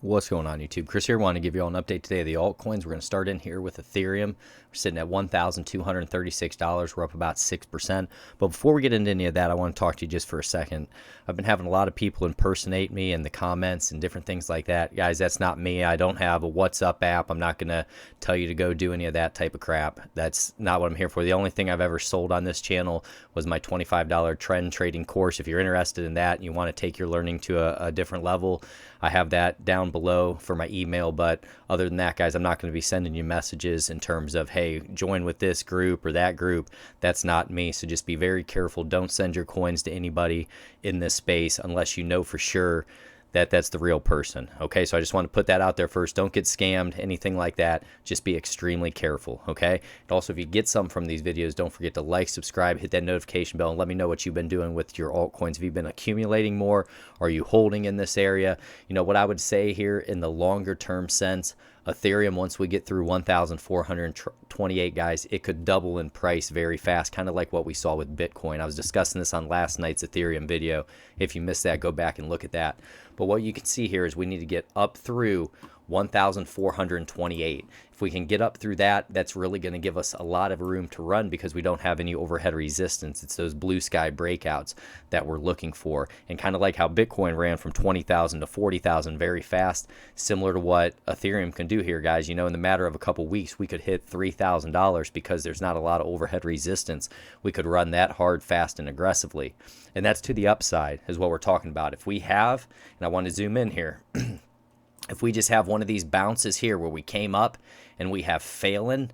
What's going on, YouTube? Chris here. Want to give you all an update today of the altcoins. We're going to start in here with Ethereum. We're sitting at $1,236. We're up about 6%. But before we get into any of that, I want to talk to you just for a second. I've been having a lot of people impersonate me in the comments and different things like that. Guys, that's not me. I don't have a WhatsApp app. I'm not going to tell you to go do any of that type of crap. That's not what I'm here for. The only thing I've ever sold on this channel was my $25 trend trading course. If you're interested in that and you want to take your learning to a different level, I have that down below for my email. But other than that, guys, I'm not going to be sending you messages in terms of, hey, join with this group or that group. That's not me. So just be very careful. Don't send your coins to anybody in this space unless you know for sure that that's the real person. Okay, so I just want to put that out there first. Don't get scammed, anything like that. Just be extremely careful. Okay, and also if you get some from these videos, don't forget to like, subscribe, hit that notification bell, and let me know what you've been doing with your altcoins. Have you been accumulating more? Are you holding in this area? You know what I would say here in the longer term sense, Ethereum, once we get through 1,428, guys, it could double in price very fast, kind of like what we saw with Bitcoin. I was discussing this on last night's Ethereum video. If you missed that, go back and look at that. But what you can see here is we need to get up through 1,428. If we can get up through that, that's really going to give us a lot of room to run because we don't have any overhead resistance. It's those blue sky breakouts that we're looking for. And kind of like how Bitcoin ran from 20,000 to 40,000 very fast, similar to what Ethereum can do here, guys. You know, in the matter of a couple weeks, we could hit $3,000 because there's not a lot of overhead resistance. We could run that hard, fast, and aggressively. And that's to the upside is what we're talking about. If we have, and I want to zoom in here, if we just have one of these bounces here where we came up and we have failing,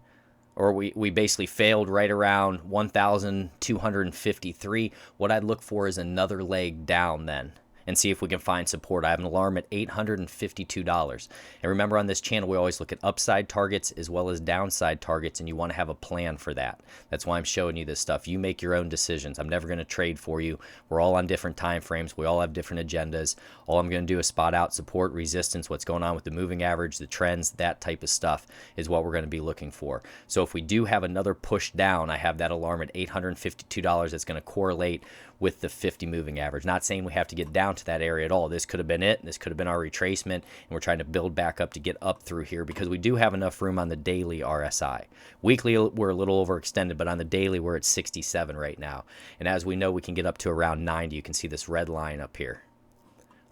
or we basically failed right around 1,253, what I'd look for is another leg down then and see if we can find support. I have an alarm at $852. And remember, on this channel, we always look at upside targets as well as downside targets, and you want to have a plan for that. That's why I'm showing you this stuff. You make your own decisions. I'm never going to trade for you. We're all on different time frames. We all have different agendas. All I'm going to do is spot out support, resistance, what's going on with the moving average, the trends, that type of stuff is what we're going to be looking for. So if we do have another push down, I have that alarm at $852 that's going to correlate with the 50 moving average. Not saying we have to get down to that area at all. This could have been it. This could have been our retracement, and we're trying to build back up to get up through here because we do have enough room on the daily RSI. Weekly, we're a little overextended, but on the daily, we're at 67 right now. And as we know, we can get up to around 90. You can see this red line up here.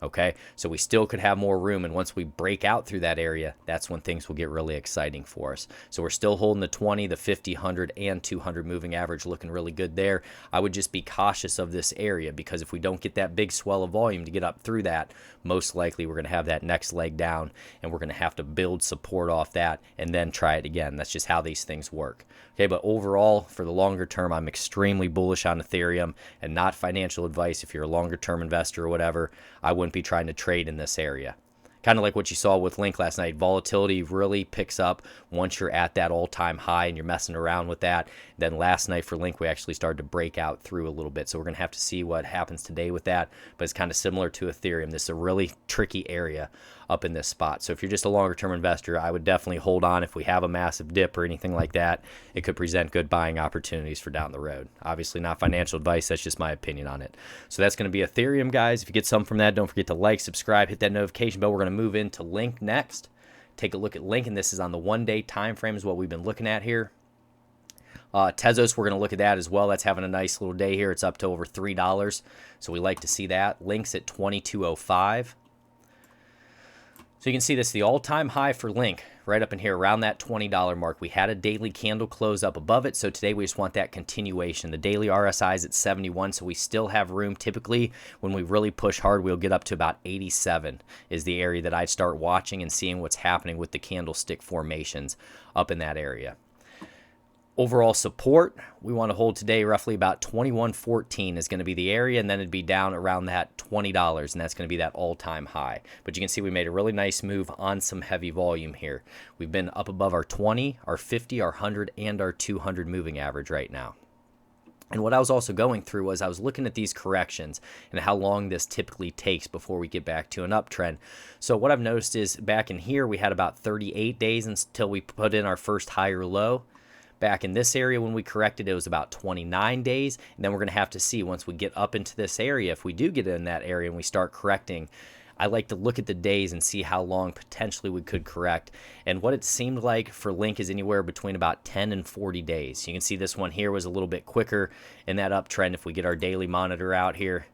Okay, so we still could have more room, and once we break out through that area, that's when things will get really exciting for us. So we're still holding the 20, the 50, 100, and 200 moving average, looking really good there. I would just be cautious of this area because if we don't get that big swell of volume to get up through that, most likely we're going to have that next leg down, and we're going to have to build support off that and then try it again. That's just how these things work. Okay, but overall, for the longer term, I'm extremely bullish on Ethereum, and not financial advice. If you're a longer term investor or whatever, I wouldn't be trying to trade in this area. Kind of like what you saw with Link last night. Volatility really picks up once you're at that all-time high and you're messing around with that. Then last night for Link, we actually started to break out through a little bit. So we're going to have to see what happens today with that. But it's kind of similar to Ethereum. This is a really tricky area up in this spot. So if you're just a longer-term investor, I would definitely hold on. If we have a massive dip or anything like that, it could present good buying opportunities for down the road. Obviously not financial advice. That's just my opinion on it. So that's going to be Ethereum, guys. If you get some from that, don't forget to like, subscribe, hit that notification bell. We're going to move into Link next. Take a look at Link, and this is on the one-day time frame is what we've been looking at here. Tezos, we're going to look at that as well. That's having a nice little day here. It's up to over $3, so we like to see that. Link's at 2205. So you can see this, the all-time high for Link, right up in here, around that $20 mark. We had a daily candle close up above it, so today we just want that continuation. The daily RSI is at 71, so we still have room. Typically, when we really push hard, we'll get up to about 87 is the area that I'd start watching and seeing what's happening with the candlestick formations up in that area. Overall support, we want to hold today roughly about 21.14 is going to be the area, and then it'd be down around that $20, and that's going to be that all-time high. But you can see we made a really nice move on some heavy volume here. We've been up above our 20, our 50, our 100, and our 200 moving average right now. And what I was also going through was I was looking at these corrections and how long this typically takes before we get back to an uptrend. So what I've noticed is back in here, we had about 38 days until we put in our first higher low. Back in this area when we corrected, it was about 29 days. And then we're going to have to see once we get up into this area, if we do get in that area and we start correcting, I like to look at the days and see how long potentially we could correct. And what it seemed like for Link is anywhere between about 10 and 40 days. You can see this one here was a little bit quicker in that uptrend. If we get our daily monitor out here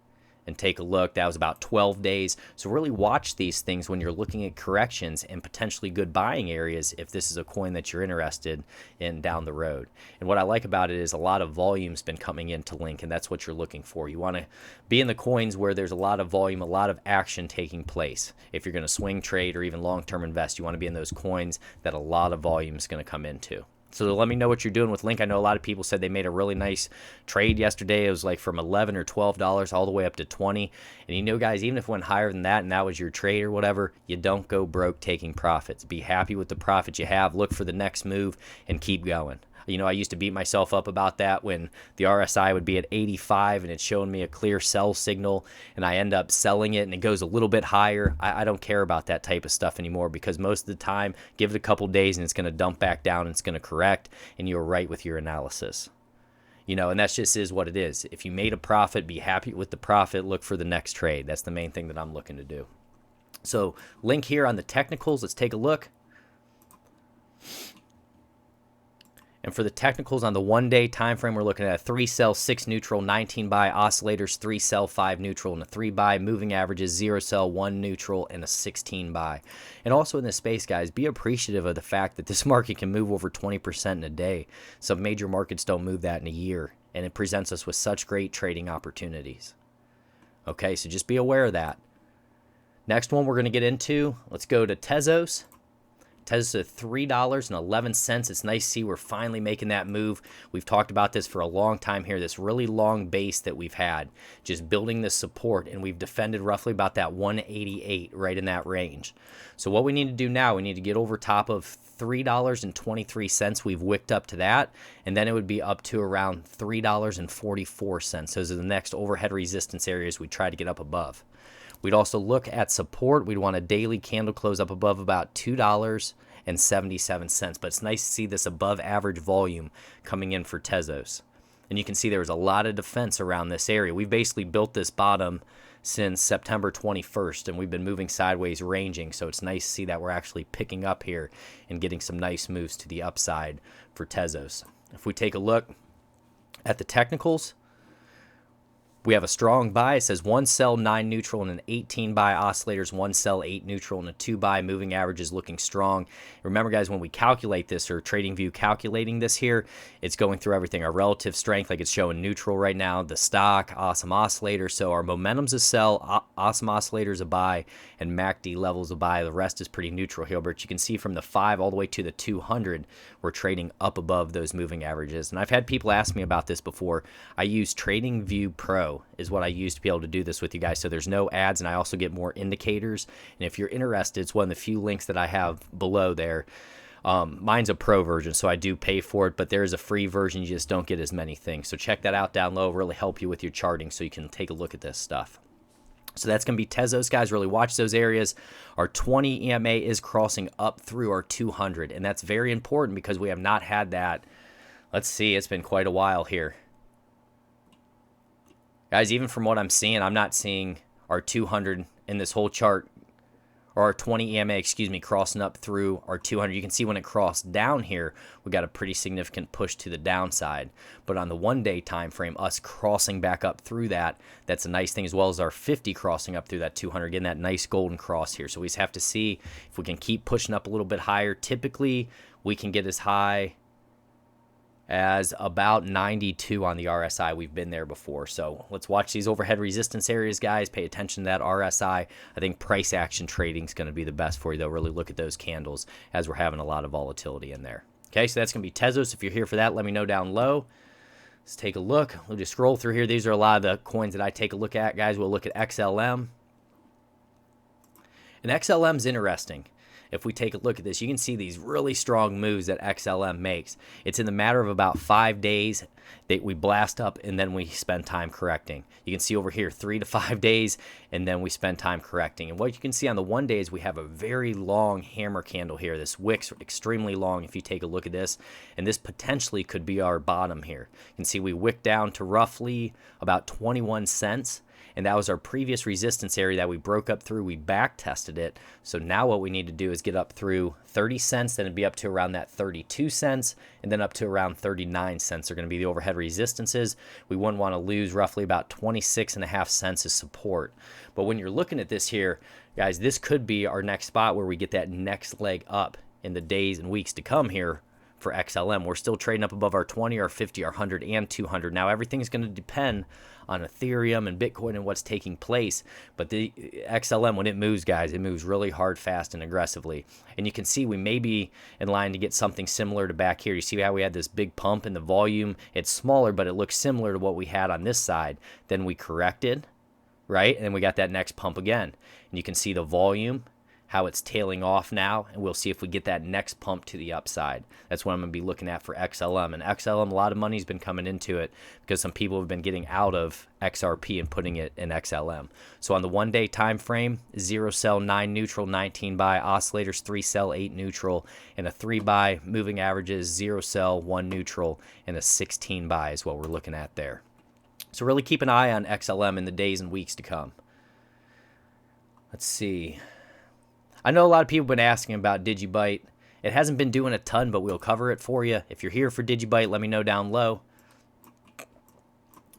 and take a look, that was about 12 days. So really watch these things when you're looking at corrections and potentially good buying areas if this is a coin that you're interested in down the road. And what I like about it is a lot of volume's been coming into Link, and that's what you're looking for. You want to be in the coins where there's a lot of volume, a lot of action taking place. If you're going to swing trade or even long-term invest, you want to be in those coins that a lot of volume is going to come into. So let me know what you're doing with Link. I know a lot of people said they made a really nice trade yesterday. It was like from $11 or $12 all the way up to $20. And you know, guys, even if it went higher than that and that was your trade or whatever, you don't go broke taking profits. Be happy with the profit you have. Look for the next move and keep going. You know, I used to beat myself up about that when the RSI would be at 85 and it's showing me a clear sell signal and I end up selling it and it goes a little bit higher. I don't care about that type of stuff anymore, because most of the time, give it a couple days and it's going to dump back down and it's going to correct, and you're right with your analysis. You know, and that just is what it is. If you made a profit, be happy with the profit. Look for the next trade. That's the main thing that I'm looking to do. So Link here on the technicals. Let's take a look. And for the technicals on the 1-day time frame, we're looking at a 3 sell, 6 neutral, 19 buy oscillators, 3 sell, 5 neutral, and a 3 buy moving averages, 0 sell, 1 neutral, and a 16 buy. And also in this space, guys, be appreciative of the fact that this market can move over 20% in a day. Some major markets don't move that in a year, and it presents us with such great trading opportunities. Okay, so just be aware of that. Next one we're going to get into, let's go to Tezos. Tezos at $3.11. It's nice to see we're finally making that move. We've talked about this for a long time here, this really long base that we've had, just building this support, and we've defended roughly about that 188 right in that range. So what we need to do now, we need to get over top of $3.23. We've wicked up to that, and then it would be up to around $3.44. Those are the next overhead resistance areas we try to get up above. We'd also look at support. We'd want a daily candle close up above about $2.77. But it's nice to see this above average volume coming in for Tezos. And you can see there was a lot of defense around this area. We've basically built this bottom since September 21st, and we've been moving sideways ranging. So it's nice to see that we're actually picking up here and getting some nice moves to the upside for Tezos. If we take a look at the technicals, we have a strong buy. It says 1 sell, 9 neutral, and an 18 buy oscillators, 1 sell, 8 neutral, and a 2 buy moving average is looking strong. Remember, guys, when we calculate this, or TradingView calculating this here, it's going through everything. Our relative strength, like it's showing neutral right now, the stock, awesome oscillator. So our momentum's a sell, awesome oscillator's a buy, and MACD level's a buy. The rest is pretty neutral here, but you can see from the 5 all the way to the 200, we're trading up above those moving averages. And I've had people ask me about this before. I use TradingView Pro is what I use to be able to do this with you guys. So there's no ads, and I also get more indicators. And if you're interested, it's one of the few links that I have below there. Mine's a pro version, so I do pay for it, but there is a free version. You just don't get as many things. So check that out down low. It'll really help you with your charting so you can take a look at this stuff. So that's going to be Tezos, guys. Really watch those areas. Our 20 EMA is crossing up through our 200, and that's very important because we have not had that. Let's see, it's been quite a while here. Guys, even from what I'm seeing, I'm not seeing our 200 in this whole chart, or our 20 EMA, excuse me, crossing up through our 200. You can see when it crossed down here, we got a pretty significant push to the downside. But on the 1-day time frame, us crossing back up through that, that's a nice thing, as well as our 50 crossing up through that 200, getting that nice golden cross here. So we just have to see if we can keep pushing up a little bit higher. Typically, we can get as high as about 92 on the RSI. We've been there before. So let's watch these overhead resistance areas, guys. Pay attention to that RSI. I think price action trading is going to be the best for you, though. Really look at those candles as we're having a lot of volatility in there. Okay, so that's going to be Tezos. If you're here for that, let me know down low. Let's take a look. We'll just scroll through here. These are a lot of the coins that I take a look at, guys. We'll look at XLM. And XLM is interesting. If we take a look at this, you can see these really strong moves that XLM makes. It's in the matter of about 5 days that we blast up, and then we spend time correcting. You can see over here 3 to 5 days, and then we spend time correcting. And what you can see on the 1 day is we have a very long hammer candle here. This wick's extremely long if you take a look at this, and this potentially could be our bottom here. You can see we wick down to roughly about 21 cents. and that was our previous resistance area that we broke up through. We back tested it. So now what we need to do is get up through 30 cents, then it'd be up to around that 32 cents, and then up to around 39 cents are going to be the overhead resistances. We wouldn't want to lose roughly about 26.5 cents as support. But when you're looking at this here, guys, this could be our next spot where we get that next leg up in the days and weeks to come here for XLM. We're still trading up above our 20, our 50, our 100, and 200. Now, everything's going to depend on Ethereum and Bitcoin and what's taking place. But the XLM, when it moves, guys, it moves really hard, fast, and aggressively. And you can see we may be in line to get something similar to back here. You see how we had this big pump in the volume? It's smaller, but it looks similar to what we had on this side. Then we corrected, right? And then we got that next pump again. And you can see the volume, how it's tailing off now, and we'll see if we get that next pump to the upside. That's what I'm going to be looking at for XLM. And XLM, a lot of money's been coming into it because some people have been getting out of XRP and putting it in XLM. So on the 1-day time frame, 0 sell, 9 neutral, 19 buy, oscillators 3 sell, 8 neutral, and a 3 buy, moving averages 0 sell, 1 neutral, and a 16 buy is what we're looking at there. So really keep an eye on XLM in the days and weeks to come. Let's see. I know a lot of people have been asking about Digibyte. It hasn't been doing a ton, but we'll cover it for you. If you're here for Digibyte, let me know down low.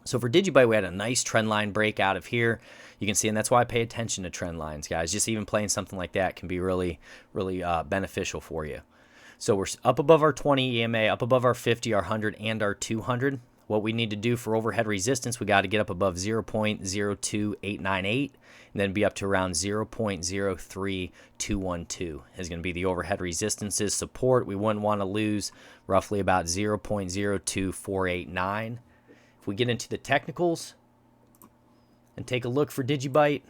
So for Digibyte, we had a nice trend line break out of here. You can see, and that's why I pay attention to trend lines, guys. Just even playing something like that can be really, really beneficial for you. So we're up above our 20 EMA, up above our 50, our 100, and our 200. What we need to do for overhead resistance, we got to get up above 0.02898 and then be up to around 0.03212 is going to be the overhead resistances. Support, we wouldn't want to lose roughly about 0.02489. If we get into the technicals and take a look for Digibyte,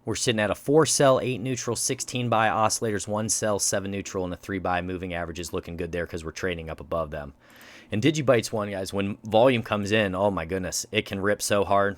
we're sitting at a 4 sell, 8 neutral, 16 buy, oscillators 1 sell, 7 neutral, and a 3 buy. Moving averages looking good there because we're trading up above them. And Digibyte's one, guys, when volume comes in, oh my goodness, it can rip so hard.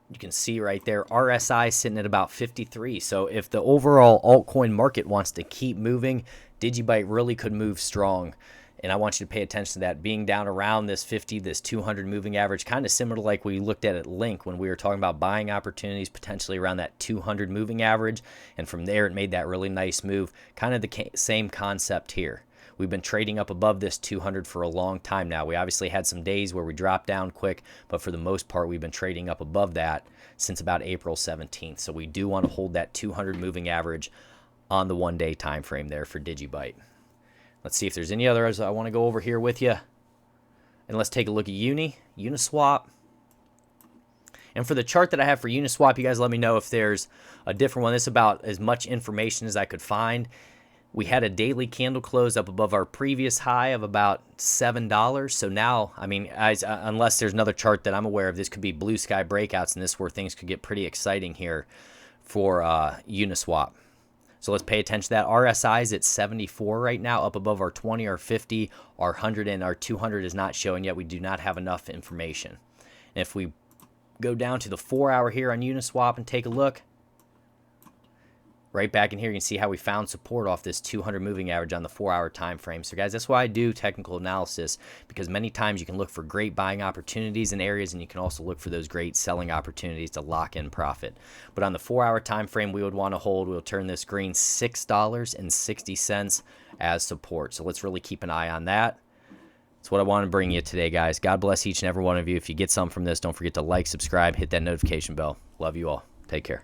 You can see right there, RSI sitting at about 53. So if the overall altcoin market wants to keep moving, Digibyte really could move strong. And I want you to pay attention to that. Being down around this 50, this 200 moving average, kind of similar to like we looked at Link when we were talking about buying opportunities, potentially around that 200 moving average. And from there, it made that really nice move. Kind of the same concept here. We've been trading up above this 200 for a long time now. We obviously had some days where we dropped down quick, but for the most part, we've been trading up above that since about April 17th. So we do want to hold that 200 moving average on the 1-day time frame there for Digibyte. Let's see if there's any others I want to go over here with you. And let's take a look at Uniswap. And for the chart that I have for Uniswap, you guys let me know if there's a different one. This is about as much information as I could find. We had a daily candle close up above our previous high of about $7. So now, I mean, unless there's another chart that I'm aware of, this could be blue sky breakouts, and this is where things could get pretty exciting here for Uniswap. So let's pay attention to that. RSI is at 74 right now, up above our 20, our 50, our 100, and our 200 is not showing yet. We do not have enough information. And if we go down to the 4-hour here on Uniswap and take a look, right back in here, you can see how we found support off this 200 moving average on the 4-hour time frame. So guys, that's why I do technical analysis, because many times you can look for great buying opportunities in areas, and you can also look for those great selling opportunities to lock in profit. But on the 4-hour time frame, we would want to hold, we'll turn this green $6.60 as support. So let's really keep an eye on that. That's what I want to bring you today, guys. God bless each and every one of you. If you get some from this, don't forget to like, subscribe, hit that notification bell. Love you all. Take care.